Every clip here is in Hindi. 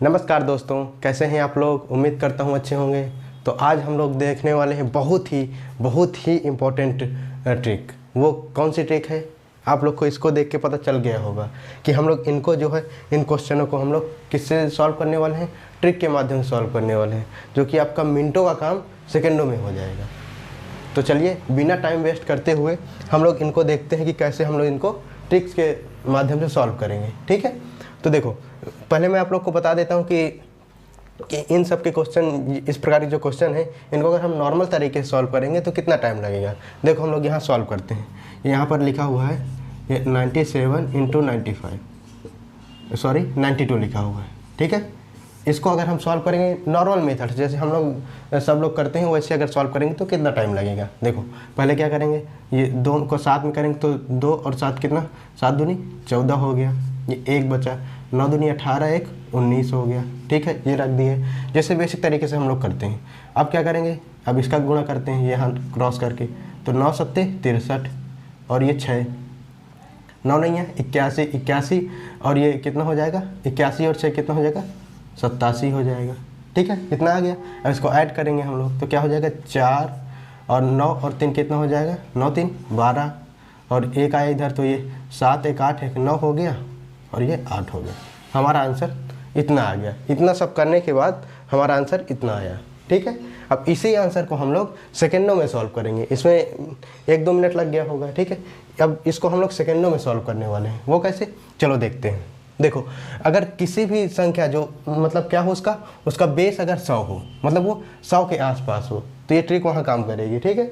नमस्कार दोस्तों, कैसे हैं आप लोग। उम्मीद करता हूँ अच्छे होंगे। तो आज हम लोग देखने वाले हैं बहुत ही इम्पोर्टेंट ट्रिक। वो कौन सी ट्रिक है, आप लोग को इसको देख के पता चल गया होगा कि हम लोग इनको जो है इन क्वेश्चनों को हम लोग किससे सॉल्व करने वाले हैं, ट्रिक के माध्यम से सॉल्व करने वाले हैं, जो कि आपका मिनटों का काम सेकंडों में हो जाएगा। तो चलिए बिना टाइम वेस्ट करते हुए हम लोग इनको देखते हैं कि कैसे हम लोग इनको ट्रिक्स के माध्यम से सॉल्व करेंगे। ठीक है, तो देखो पहले मैं आप लोग को बता देता हूँ कि इन सब के क्वेश्चन, इस प्रकार के जो क्वेश्चन है, इनको अगर हम नॉर्मल तरीके से सॉल्व करेंगे तो कितना टाइम लगेगा। देखो हम लोग यहाँ सॉल्व करते हैं। यहाँ पर लिखा हुआ है ये 97 इंटू 92 लिखा हुआ है। ठीक है, इसको अगर हम सॉल्व करेंगे नॉर्मल मेथड जैसे हम लोग सब लोग करते हैं, वैसे अगर सॉल्व करेंगे तो कितना टाइम लगेगा। देखो पहले क्या करेंगे, ये दो को साथ में करेंगे तो 2 और 7 कितना, 7 दूनी 14 हो गया। ये 1 बचा, 9 दूनी 18, 1 19 हो गया। ठीक है, ये रख दिए जैसे बेसिक तरीके से हम लोग करते हैं। अब क्या करेंगे, अब इसका गुणा करते हैं यहाँ क्रॉस करके, तो 9 सत्ते 63 और ये 6, 9 नहीं है 81 और ये कितना हो जाएगा, 81 और 6 कितना हो जाएगा, 87 हो जाएगा। ठीक है, इतना आ गया। अब इसको ऐड करेंगे हम लोग तो क्या हो जाएगा, 4 और 9 और 3 कितना हो जाएगा, 9 3 12 और 1 आया इधर, तो ये 7 1 8 1 9 हो गया और ये 8 हो गया। हमारा आंसर इतना आ गया। इतना सब करने के बाद हमारा आंसर इतना आया। ठीक है, अब इसी आंसर को हम लोग सेकेंडों में सॉल्व करेंगे। इसमें 1-2 मिनट लग गया होगा। ठीक है, अब इसको हम लोग सेकेंडों में सॉल्व करने वाले हैं। वो कैसे, चलो देखते हैं। देखो अगर किसी भी संख्या जो मतलब क्या हो, उसका बेस अगर 100 हो, मतलब वो 100 के आसपास हो, तो ये ट्रिक वहाँ काम करेगी। ठीक है,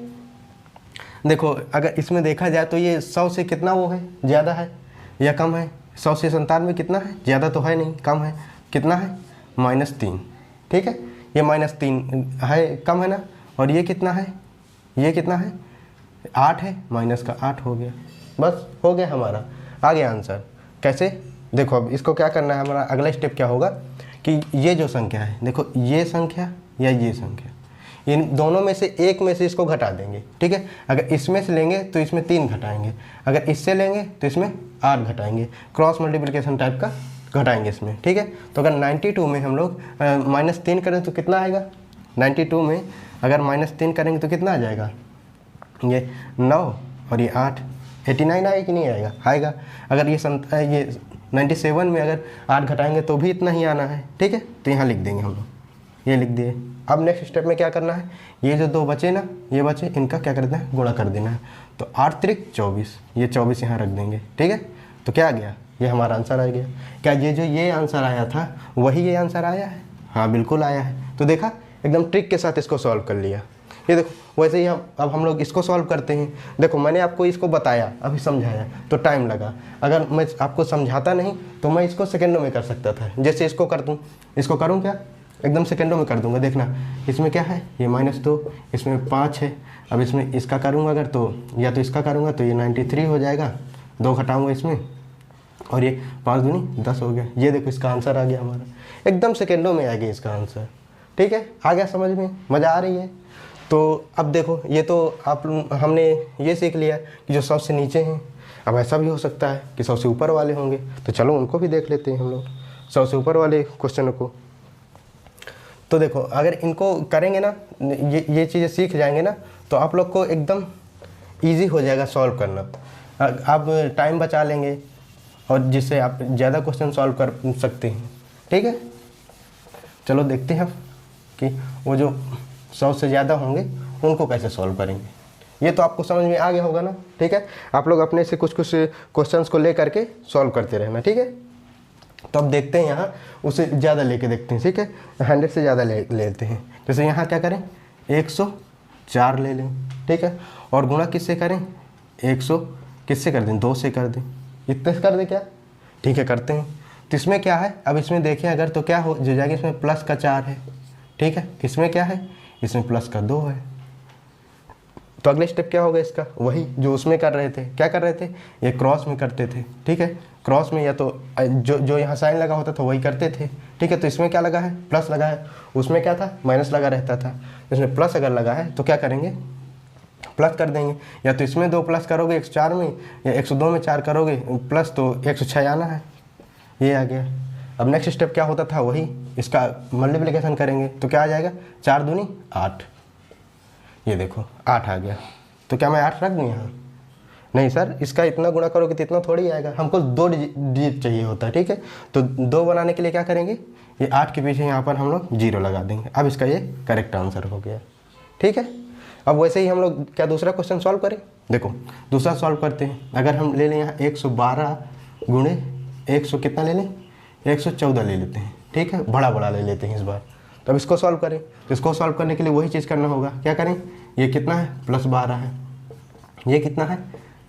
देखो अगर इसमें देखा जाए तो ये 100 से कितना वो है, ज़्यादा है या कम है। 100 से 97 कितना है, ज़्यादा तो है नहीं, कम है। कितना है, -3। ठीक है, ये -3 है, कम है ना। और ये कितना है, ये कितना है, 8 है, माइनस का 8 हो गया। बस हो गया, हमारा आ गया आंसर। कैसे, देखो अब इसको क्या करना है, हमारा अगला स्टेप क्या होगा कि ये जो संख्या है, देखो ये संख्या या ये संख्या, इन दोनों में से एक में से इसको घटा देंगे। ठीक है, अगर इसमें से लेंगे तो इसमें 3 घटाएंगे, अगर इससे लेंगे तो इसमें 8 घटाएंगे। क्रॉस मल्टीप्लिकेशन टाइप का घटाएंगे इसमें। ठीक है, तो अगर 92 में हम लोग -3 करें तो कितना आएगा, 92 में अगर -3 करेंगे तो कितना आ जाएगा, ये 9 और ये 8, 89 आएगा कि नहीं आएगा, आएगा। अगर ये 97 में अगर 8 घटाएंगे तो भी इतना ही आना है। ठीक है, तो यहाँ लिख देंगे हम लोग, ये लिख दिए। अब नेक्स्ट स्टेप में क्या करना है, ये जो 2 बचे ना, ये बचे, इनका क्या कर देना है, गुणा कर देना है। तो 8 त्रिक 24, ये 24 यहाँ रख देंगे। ठीक है, तो क्या आ गया, ये हमारा आंसर आ गया। क्या ये जो ये आंसर आया था वही ये आंसर आया है, हाँ बिल्कुल आया है। तो देखा, एकदम ट्रिक के साथ इसको सॉल्व कर लिया। ये देखो वैसे ही अब हम लोग इसको सॉल्व करते हैं। देखो मैंने आपको इसको बताया, अभी समझाया तो टाइम लगा। अगर मैं आपको समझाता नहीं तो मैं इसको सेकंडों में कर सकता था। जैसे इसको कर दूँ, इसको करूँ क्या, एकदम सेकंडों में कर दूंगा। देखना इसमें क्या है, ये -2, इसमें 5 है। अब इसमें इसका करूँगा अगर, तो या तो इसका करूँगा तो ये 93 हो जाएगा, 2 घटाऊँगा इसमें और ये 5 दूनी 10 हो गया। ये देखो इसका आंसर आ गया हमारा, एकदम सेकंडों में आ गया इसका आंसर। ठीक है, आ गया समझ में, मज़ा आ रही है। तो अब देखो ये तो हमने ये सीख लिया कि जो 100 से नीचे हैं। अब ऐसा भी हो सकता है कि 100 से ऊपर वाले होंगे, तो चलो उनको भी देख लेते हैं हम लोग, 100 से ऊपर वाले क्वेश्चनों को। तो देखो अगर इनको करेंगे ना, ये चीज़ें सीख जाएंगे ना, तो आप लोग को एकदम ईजी हो जाएगा सॉल्व करना। आप टाइम बचा लेंगे और जिससे आप ज़्यादा क्वेश्चन सॉल्व कर सकते हैं। ठीक है, चलो देखते हैं कि वो जो 100 से ज़्यादा होंगे उनको कैसे सॉल्व करेंगे। ये तो आपको समझ में आ गया होगा ना। ठीक है, आप लोग अपने से कुछ क्वेश्चंस को ले करके सॉल्व करते रहना। ठीक है, तो अब देखते हैं यहाँ उसे ज़्यादा लेके देखते हैं। ठीक है, 100 से ज़्यादा लेते हैं। जैसे यहाँ क्या करें, 104 ले लें। ठीक है, और गुणा किससे करें, 100 किससे कर दें, 2 से कर दें। इतने से कर दें क्या, ठीक है करते हैं। तो इसमें क्या है, अब इसमें देखें अगर, तो क्या हो जाएगा, इसमें प्लस का 4 है। ठीक है, इसमें क्या है, इसमें प्लस का 2 है। तो अगले स्टेप क्या होगा इसका, वही जो उसमें कर रहे थे। क्या कर रहे थे, ये क्रॉस में करते थे। ठीक है, क्रॉस में या तो जो यहाँ साइन लगा होता था वही करते थे। ठीक है, तो इसमें क्या लगा है, प्लस लगा है, उसमें क्या था, माइनस लगा रहता था। इसमें प्लस अगर लगा है तो क्या करेंगे, प्लस कर देंगे। या तो इसमें 2 प्लस करोगे 104 में, या 102 में 4 करोगे प्लस, तो 106 आना है, ये आ गया। अब नेक्स्ट स्टेप क्या होता था, वही इसका मल्टीप्लिकेशन करेंगे तो क्या आ जाएगा, 4 दूनी 8, ये देखो 8 आ गया। तो क्या मैं 8 रख दूँ यहाँ? नहीं सर, इसका इतना गुणा करोगे तो इतना थोड़ी आएगा, हमको 2 डिजिट चाहिए होता है, ठीक है। तो 2 बनाने के लिए क्या करेंगे, ये 8 के पीछे यहाँ पर हम लोग 0 लगा देंगे। अब इसका ये करेक्ट आंसर हो गया, ठीक है। अब वैसे ही हम लोग क्या दूसरा क्वेश्चन सॉल्व करें, देखो दूसरा सॉल्व करते हैं। अगर हम ले लें यहाँ 112 गुणे 100 कितना ले लें, 114 ले लेते हैं, ठीक है, बड़ा ले लेते हैं इस बार। तो अब इसको सॉल्व करें, तो इसको सॉल्व करने के लिए वही चीज़ करना होगा, क्या करें, ये कितना है +12 है, ये कितना है,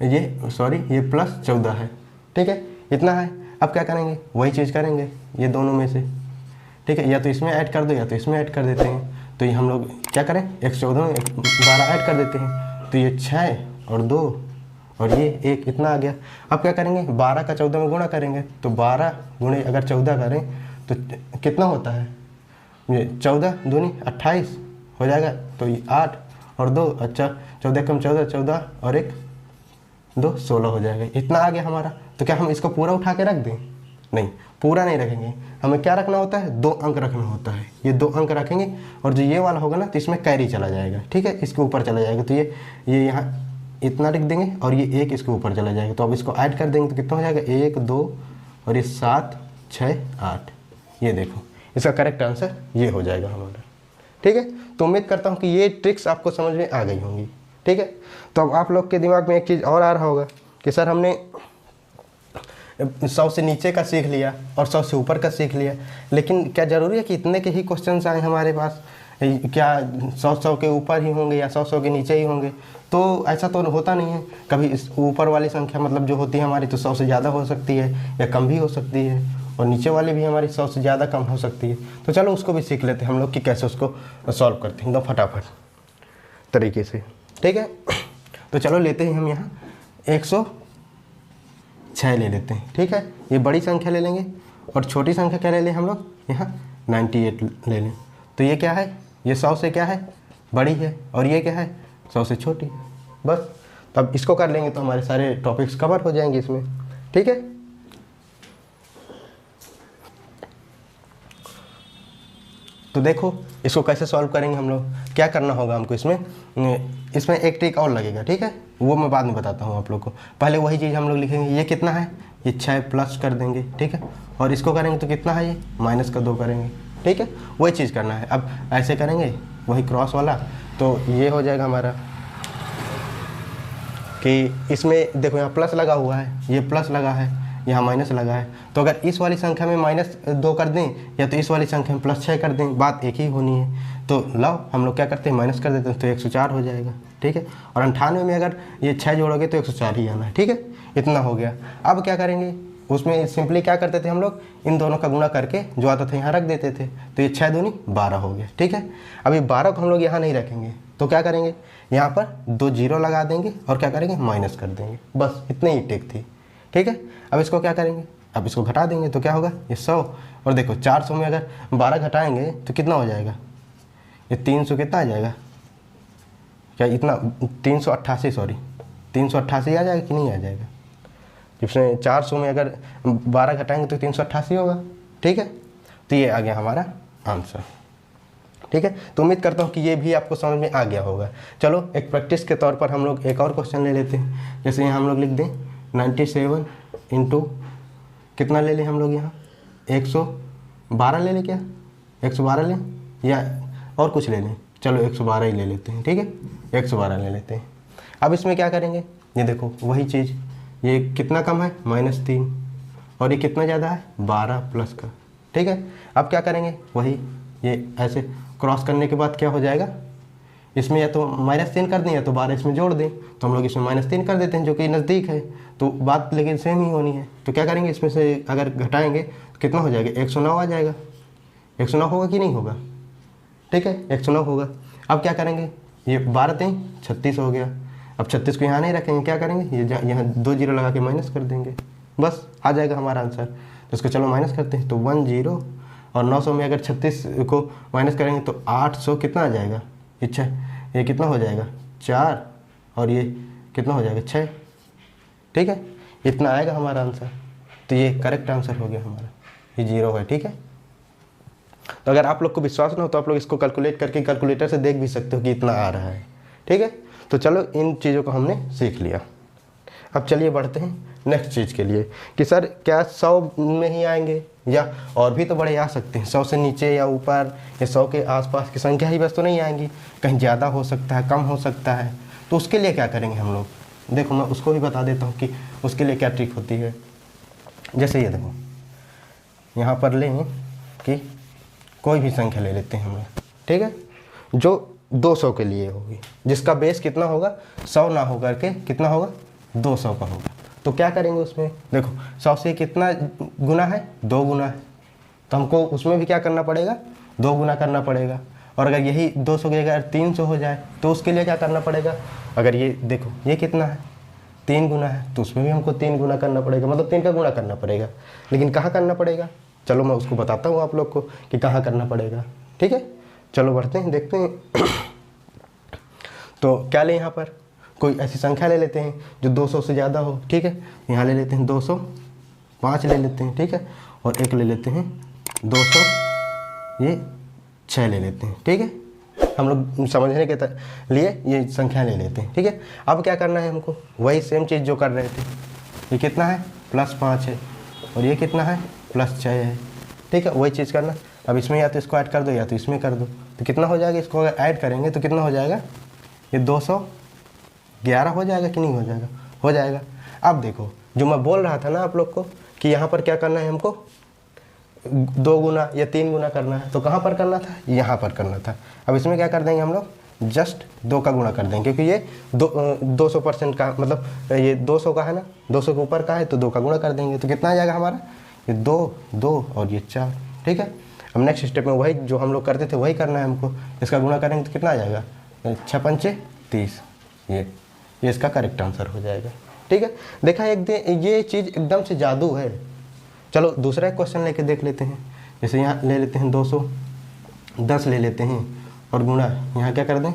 ये सॉरी ये +14 है, ठीक है, इतना है। अब क्या करेंगे, वही चीज़ करेंगे ये दोनों में से, ठीक है, या तो इसमें ऐड कर दो या तो इसमें ऐड कर देते हैं। तो ये हम लोग क्या करें, 114 में 12 ऐड कर देते हैं, तो ये 6 और 2 और ये 1, इतना आ गया। अब क्या करेंगे, 12 का 14 में गुणा करेंगे, तो 12 गुणे अगर 14 करें तो कितना होता है, ये 14 दूनी 28 हो जाएगा। तो ये 8 और 2, अच्छा 14 कम 14, 14 और 1 2 16 हो जाएगा, इतना आ गया हमारा। तो क्या हम इसको पूरा उठा के रख दें, नहीं पूरा नहीं रखेंगे, हमें क्या रखना होता है, 2 अंक रखना होता है। ये 2 अंक रखेंगे और जो ये वाला होगा ना तो इसमें कैरी चला जाएगा, ठीक है, इसके ऊपर चला जाएगा। तो ये यहाँ इतना लिख देंगे और ये 1 इसके ऊपर चला जाएगा। तो अब इसको ऐड कर देंगे तो कितना हो जाएगा, 1 2 और ये 7 6 8, ये देखो इसका करेक्ट आंसर ये हो जाएगा हमारा, ठीक है। तो उम्मीद करता हूँ कि ये ट्रिक्स आपको समझ में आ गई होंगी, ठीक है। तो अब आप लोग के दिमाग में एक चीज़ और आ रहा होगा कि सर हमने 100 से नीचे का सीख लिया और 100 से ऊपर का सीख लिया, लेकिन क्या ज़रूरी है कि इतने के ही क्वेश्चंस आए हमारे पास, क्या 100 के ऊपर ही होंगे या 100 के नीचे ही होंगे? तो ऐसा तो होता नहीं है। कभी इस ऊपर वाली संख्या मतलब जो होती है हमारी तो 100 से ज़्यादा हो सकती है या कम भी हो सकती है, और नीचे वाली भी हमारी 100 से ज़्यादा कम हो सकती है। तो चलो उसको भी सीख लेते हैं हम लोग कि कैसे उसको सॉल्व करते हैं एकदम फटाफट तरीके से, ठीक है। तो चलो लेते हैं हम यहाँ 106 ले लेते हैं, ठीक है। ये बड़ी संख्या ले लेंगे और छोटी संख्या क्या ले लें हम लोग, यहाँ 98 ले लें। तो ये क्या है, ये 100 से क्या है, बड़ी है, और ये क्या है, 100 से छोटी है, बस। तब इसको कर लेंगे तो हमारे सारे टॉपिक्स कवर हो जाएंगे इसमें, ठीक है। तो देखो इसको कैसे सॉल्व करेंगे हम लोग, क्या करना होगा हमको इसमें एक ट्रिक और लगेगा, ठीक है, वो मैं बाद में बताता हूँ आप लोग को। पहले वही चीज़ हम लोग लिखेंगे, ये कितना है, ये 6 प्लस कर देंगे, ठीक है, और इसको करेंगे तो कितना है, ये -2 करेंगे, ठीक है, वही चीज़ करना है। अब ऐसे करेंगे वही क्रॉस वाला, तो ये हो जाएगा हमारा कि इसमें देखो यहाँ प्लस लगा हुआ है, ये प्लस लगा है, यहाँ माइनस लगा है। तो अगर इस वाली संख्या में -2 कर दें या तो इस वाली संख्या में +6 कर दें, बात एक ही होनी है। तो लाओ हम लोग क्या करते हैं, माइनस कर देते हैं तो 104 हो जाएगा, ठीक है। और 98 में अगर ये 6 जोड़ोगे तो 104 ही आना है, ठीक है, इतना हो गया। अब क्या करेंगे, उसमें सिंपली क्या करते थे हम लोग, इन दोनों का गुणा करके जो आता था यहाँ रख देते थे। तो ये 6 दूनी 12 हो गया, ठीक है। अभी 12 को हम लोग यहाँ नहीं रखेंगे, तो क्या करेंगे, यहाँ पर 2 0 लगा देंगे और क्या करेंगे, माइनस कर देंगे, बस इतनी ही टिक थी, ठीक है। अब इसको क्या करेंगे, अब इसको घटा देंगे तो क्या होगा, ये 100, और देखो 400 में अगर 12 घटाएंगे तो कितना हो जाएगा, ये 300 कितना आ जाएगा, क्या इतना 388 सॉरी 388 आ जाएगा कि नहीं आ जाएगा, जिसमें 400 में अगर 12 घटाएंगे तो 388 होगा, ठीक है। तो ये आ गया हमारा आंसर, ठीक है। तो उम्मीद करता हूँ कि ये भी आपको समझ में आ गया होगा। चलो एक प्रैक्टिस के तौर पर हम लोग एक और क्वेश्चन ले लेते हैं। जैसे यहाँ हम लोग लिख दें 97 इंटू कितना ले लें हम लोग, यहाँ 112 ले लें, क्या 112 लें या और कुछ ले लें, चलो 112 ही ले लेते हैं, ठीक है, 112 ले लेते हैं। अब इसमें क्या करेंगे, ये देखो वही चीज़, ये कितना कम है, -3, और ये कितना ज़्यादा है, 12 प्लस का, ठीक है। अब क्या करेंगे, वही ये ऐसे क्रॉस करने के बाद क्या हो जाएगा, इसमें या तो -3 कर दें या तो 12 इसमें जोड़ दें। तो हम लोग इसमें -3 कर देते हैं जो कि नज़दीक है, तो बात लेकिन सेम ही होनी है। तो क्या करेंगे, इसमें से अगर घटाएंगे तो कितना हो जाएगा, 109 आ जाएगा, 109 होगा कि नहीं होगा, ठीक है, 109 होगा। अब क्या करेंगे, ये 12 3 36 हो गया। अब 36 को यहाँ नहीं रखेंगे, क्या करेंगे, ये यहाँ 2 0 लगा के माइनस कर देंगे, बस आ जाएगा हमारा आंसर। तो इसको चलो माइनस करते हैं, तो 1 0, और 900 में अगर 36 को माइनस करेंगे तो 800 कितना आ जाएगा, अच्छा ये कितना हो जाएगा, 4, और ये कितना हो जाएगा, 6, ठीक है, इतना आएगा हमारा आंसर। तो ये करेक्ट आंसर हो गया हमारा, ये 0 है, ठीक है। तो अगर आप लोग को विश्वास ना हो तो आप लोग इसको कैलकुलेट करके कैलकुलेटर से देख भी सकते हो कि इतना आ रहा है, ठीक है। तो चलो इन चीज़ों को हमने सीख लिया। अब चलिए बढ़ते हैं नेक्स्ट चीज़ के लिए कि सर क्या 100 में ही आएंगे या और भी तो बड़े आ सकते हैं, 100 से नीचे या ऊपर या 100 के आसपास की संख्या ही बस तो नहीं आएंगी, कहीं ज़्यादा हो सकता है, कम हो सकता है। तो उसके लिए क्या करेंगे हम लोग, देखो मैं उसको भी बता देता हूँ कि उसके लिए क्या ट्रिक होती है। जैसे ये देखो यहाँ पर लें कि कोई भी संख्या ले लेते हैं हम लोग, ठीक है, जो 200 के लिए होगी, जिसका बेस कितना होगा 100 ना होकर के कितना होगा 200 का होगा। तो क्या करेंगे उसमें, देखो 100 से कितना गुना है, 2 गुना है, तो हमको उसमें भी क्या करना पड़ेगा, 2 गुना करना पड़ेगा। और अगर यही 200 की जगह 300 हो जाए तो उसके लिए क्या करना पड़ेगा, अगर ये देखो ये कितना है 3 गुना है तो उसमें भी हमको 3 गुना करना पड़ेगा, मतलब 3 का गुना करना पड़ेगा। लेकिन कहाँ करना पड़ेगा, चलो मैं उसको बताता हूँ आप लोग को कि कहाँ करना पड़ेगा, ठीक है। चलो बढ़ते हैं देखते हैं। तो क्या लें, यहाँ पर कोई ऐसी संख्या ले लेते हैं जो 200 से ज़्यादा हो, ठीक है। यहाँ ले लेते हैं 200, 5 ले लेते हैं, ठीक है, और एक ले लेते हैं 200, ये 6 ले लेते हैं, ठीक है। हम लोग समझने के लिए ये संख्या ले लेते हैं, ठीक है। अब क्या करना है हमको, वही सेम चीज़ जो कर रहे थे, ये कितना है +5 है और ये कितना है +6 है, ठीक है, वही चीज़ करना। अब इसमें या तो इसको ऐड कर दो या तो इसमें कर दो, तो कितना हो जाएगा, इसको अगर ऐड करेंगे तो कितना हो जाएगा, ये 211 हो जाएगा कि नहीं हो जाएगा, हो जाएगा। अब देखो जो मैं बोल रहा था ना आप लोग को कि यहाँ पर क्या करना है हमको 2 गुना या 3 गुना करना है, तो कहाँ पर करना था, यहाँ पर करना था। अब इसमें क्या कर देंगे हम लोग, जस्ट 2 का गुना कर देंगे, क्योंकि ये 200% का, मतलब ये 200 का है ना, 200 के ऊपर का है तो 2 का गुना कर देंगे, तो कितना आ जाएगा हमारा, ये 2 और ये 4, ठीक है। अब नेक्स्ट स्टेप में वही जो हम लोग करते थे वही करना है हमको, इसका गुना करेंगे तो कितना आ जाएगा 6 पंचे 30, ये इसका करेक्ट आंसर हो जाएगा, ठीक है। देखा ये चीज़ एकदम से जादू है। चलो दूसरा एक क्वेश्चन लेके देख लेते हैं। जैसे यहाँ ले लेते हैं 210 ले लेते हैं और गुणा यहाँ क्या कर दें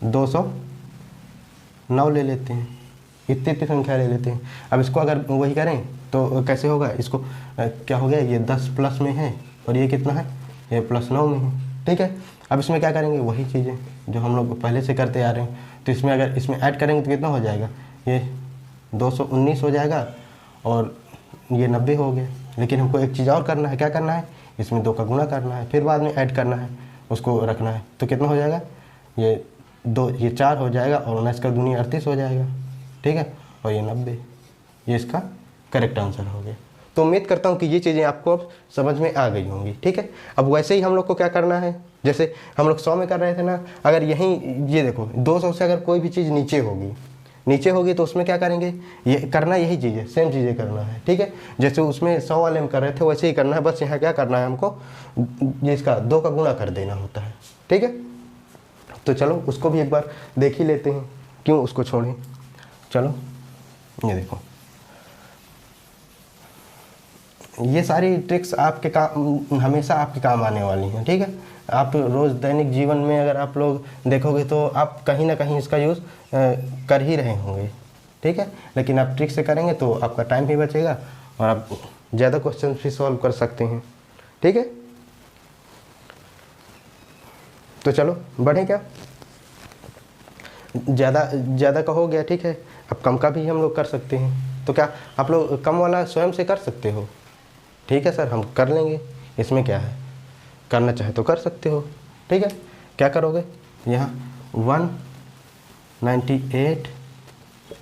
209 ले लेते हैं, इतनी संख्या ले लेते हैं। अब इसको अगर वही करें तो कैसे होगा, इसको क्या हो गया, ये 10 प्लस में है और ये कितना है, ये +9 में है, ठीक है। अब इसमें क्या करेंगे, वही चीज़ें जो हम लोग पहले से करते आ रहे हैं, तो इसमें अगर इसमें ऐड करेंगे तो कितना हो जाएगा, ये 219 हो जाएगा और ये 90 हो गया। लेकिन हमको एक चीज़ और करना है, क्या करना है, इसमें 2 का गुना करना है, फिर बाद में ऐड करना है, उसको रखना है, तो कितना हो जाएगा, ये 4 हो जाएगा और 19 का दूनी 38 हो जाएगा, ठीक है, और ये 90, ये इसका करेक्ट आंसर हो गया। तो उम्मीद करता हूँ कि ये चीज़ें आपको अब समझ में आ गई होंगी, ठीक है। अब वैसे ही हम लोग को क्या करना है, जैसे हम लोग 100 में कर रहे थे ना, अगर यहीं ये देखो 200 से अगर कोई भी चीज़ नीचे होगी तो उसमें क्या करेंगे, ये करना यही चीज़ है, सेम चीज़ें करना है, ठीक है। जैसे उसमें 100 वाले में कर रहे थे वैसे ही करना है, बस यहाँ क्या करना है हमको, ये इसका 2 का गुणा कर देना होता है, ठीक है। तो चलो उसको भी एक बार देख ही लेते हैं, क्यों उसको छोड़ें। चलो ये देखो, ये सारी ट्रिक्स आपके काम हमेशा आपके काम आने वाली हैं, ठीक है। आप रोज़ दैनिक जीवन में अगर आप लोग देखोगे तो आप कहीं ना कहीं इसका यूज़ कर ही रहे होंगे, ठीक है। लेकिन आप ट्रिक से करेंगे तो आपका टाइम भी बचेगा और आप ज़्यादा क्वेश्चन भी सॉल्व कर सकते हैं, ठीक है। तो चलो बढ़ें, क्या ज़्यादा का हो गया, ठीक है। अब कम का भी हम लोग कर सकते हैं, तो क्या आप लोग कम वाला स्वयं से कर सकते हो, ठीक है सर हम कर लेंगे, इसमें क्या है, करना चाहे तो कर सकते हो, ठीक है। क्या करोगे, यहाँ 198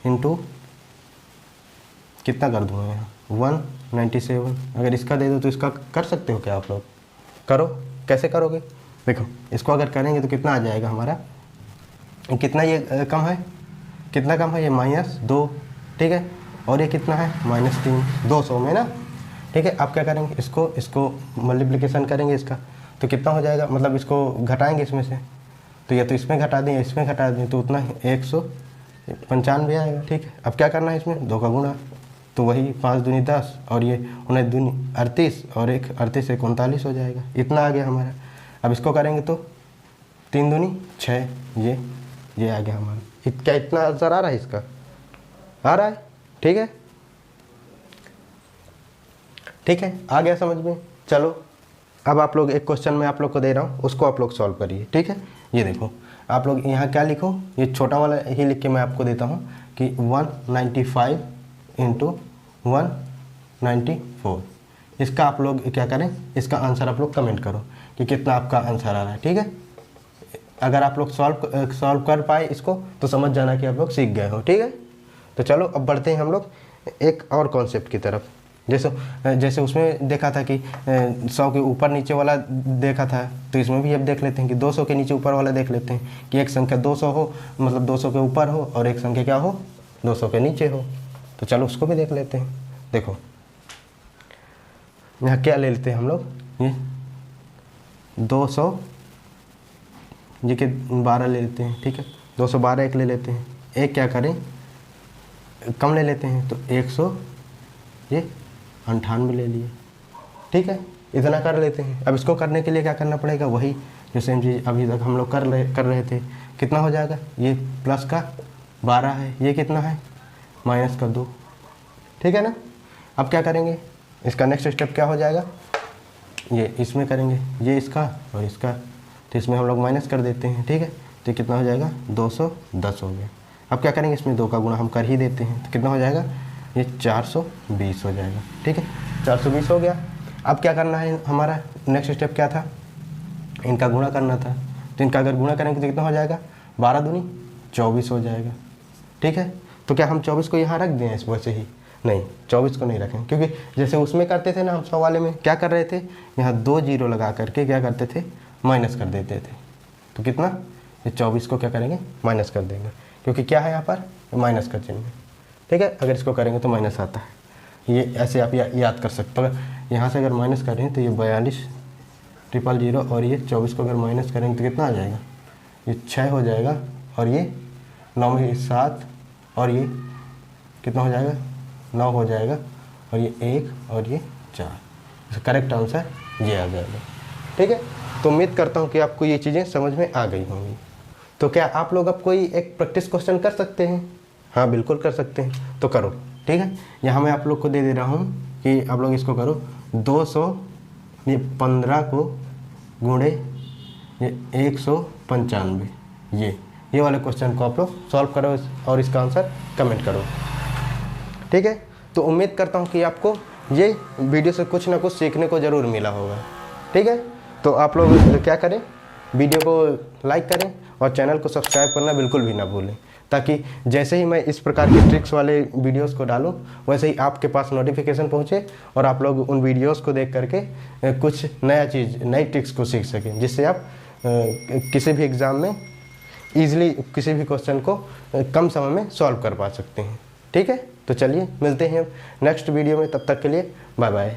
इंटू कितना कर दूँगा, यहाँ 197, अगर इसका दे दो तो इसका कर सकते हो क्या आप लोग, करो, कैसे करोगे, देखो इसको अगर करेंगे तो कितना आ जाएगा हमारा, कितना ये कम है, कितना कम है, ये -2, ठीक है, और ये कितना है -3, 200 में ना, ठीक है। आप क्या करेंगे, इसको मल्टीप्लिकेशन करेंगे इसका, तो कितना हो जाएगा, मतलब इसको घटाएंगे इसमें से, तो या तो इसमें घटा दें या इसमें घटा दें, तो उतना 195 आएगा, ठीक है। अब क्या करना है, इसमें 2 का गुणा, तो वही 5 दूनी 10 और ये 19 दूनी 38 और 38 से 39 हो जाएगा, इतना आ गया हमारा। अब इसको करेंगे तो 3 दूनी 6, ये आ गया हमारा। क्या इतना आंसर आ रहा है, इसका आ रहा है, ठीक है। ठीक है, आ गया समझ में। चलो अब आप लोग एक क्वेश्चन मैं आप लोग को दे रहा हूँ, उसको आप लोग सॉल्व करिए। ठीक है, ये देखो आप लोग यहाँ क्या लिखो, ये छोटा वाला ही लिख के मैं आपको देता हूँ कि 195 × 194। इसका आप लोग क्या करें, इसका आंसर आप लोग कमेंट करो कि कितना आपका आंसर आ रहा है। ठीक है, अगर आप लोग सॉल्व कर पाए इसको तो समझ जाना कि आप लोग सीख गए हो। ठीक है, तो चलो अब बढ़ते हैं हम लोग एक और कॉन्सेप्ट की तरफ। जैसे उसमें देखा था कि 100 के ऊपर नीचे वाला देखा था, तो इसमें भी अब देख लेते हैं कि 200 के नीचे ऊपर वाला देख लेते हैं कि एक संख्या 200 हो, मतलब 200 के ऊपर हो, और एक संख्या क्या हो, 200 के नीचे हो। तो चलो उसको भी देख लेते हैं। देखो यहाँ क्या ले लेते हैं हम लोग, ये 200 जी के 12 ले लेते हैं। ठीक है, 212 एक ले लेते हैं, एक क्या करें कम ले लेते हैं, तो 198 ले लिए। ठीक है, इतना कर लेते हैं। अब इसको करने के लिए क्या करना पड़ेगा, वही जो सेम चीज़ अभी तक हम लोग कर रहे थे। कितना हो जाएगा, ये प्लस का 12 है, ये कितना है माइनस का 2। ठीक है ना, अब क्या करेंगे, इसका नेक्स्ट स्टेप क्या हो जाएगा, ये इसमें करेंगे, ये इसका और इसका, तो इसमें हम लोग माइनस कर देते हैं। ठीक है, तो कितना हो जाएगा 210 हो गया। अब क्या करेंगे, इसमें 2 का गुणा हम कर ही देते हैं, तो कितना हो जाएगा, ये 420 हो जाएगा। ठीक है, 420 हो गया। अब क्या करना है, हमारा नेक्स्ट स्टेप क्या था, इनका गुणा करना था। तो इनका अगर गुणा करेंगे तो कितना हो जाएगा, 12 दूनी 24 हो जाएगा। ठीक है, तो क्या हम 24 को यहाँ रख दें इस वजह से ही, नहीं 24 को नहीं रखें, क्योंकि जैसे उसमें करते थे ना हम 100 वाले में क्या कर रहे थे, यहाँ 2 जीरो लगा करके क्या करते थे, माइनस कर देते थे। तो कितना, ये 24 को क्या करेंगे, माइनस कर देंगे, क्योंकि क्या है यहाँ पर माइनस का चिन्ह है। ठीक है, अगर इसको करेंगे तो माइनस आता है, ये ऐसे आप याद कर सकते हो। यहाँ से अगर माइनस करें तो ये 42,000 और ये 24 को अगर माइनस करेंगे तो कितना आ जाएगा, ये 6 हो जाएगा, और ये 9 में 7, और ये कितना हो जाएगा 9 हो जाएगा, और ये 1 और ये 4। करेक्ट आंसर ये आ जाएगा। ठीक है, तो उम्मीद करता हूँ कि आपको ये चीज़ें समझ में आ गई होंगी। तो क्या आप लोग अब कोई एक प्रैक्टिस क्वेश्चन कर सकते हैं, हाँ बिल्कुल कर सकते हैं, तो करो। ठीक है, यहाँ मैं आप लोग को दे रहा हूँ कि आप लोग इसको करो, 215 को गुणे ये 195, ये वाले क्वेश्चन को आप लोग सॉल्व करो और इसका आंसर कमेंट करो। ठीक है, तो उम्मीद करता हूँ कि आपको ये वीडियो से कुछ ना कुछ सीखने को ज़रूर मिला होगा। ठीक है, तो आप लोग क्या करें, वीडियो को लाइक करें और चैनल को सब्सक्राइब करना बिल्कुल भी ना भूलें, ताकि जैसे ही मैं इस प्रकार के ट्रिक्स वाले वीडियोस को डालूं वैसे ही आपके पास नोटिफिकेशन पहुंचे और आप लोग उन वीडियोस को देख करके कुछ नया चीज़, नई ट्रिक्स को सीख सकें, जिससे आप किसी भी एग्ज़ाम में ईजिली किसी भी क्वेश्चन को कम समय में सॉल्व कर पा सकते हैं। ठीक है, तो चलिए मिलते हैं नेक्स्ट वीडियो में, तब तक के लिए बाय बाय।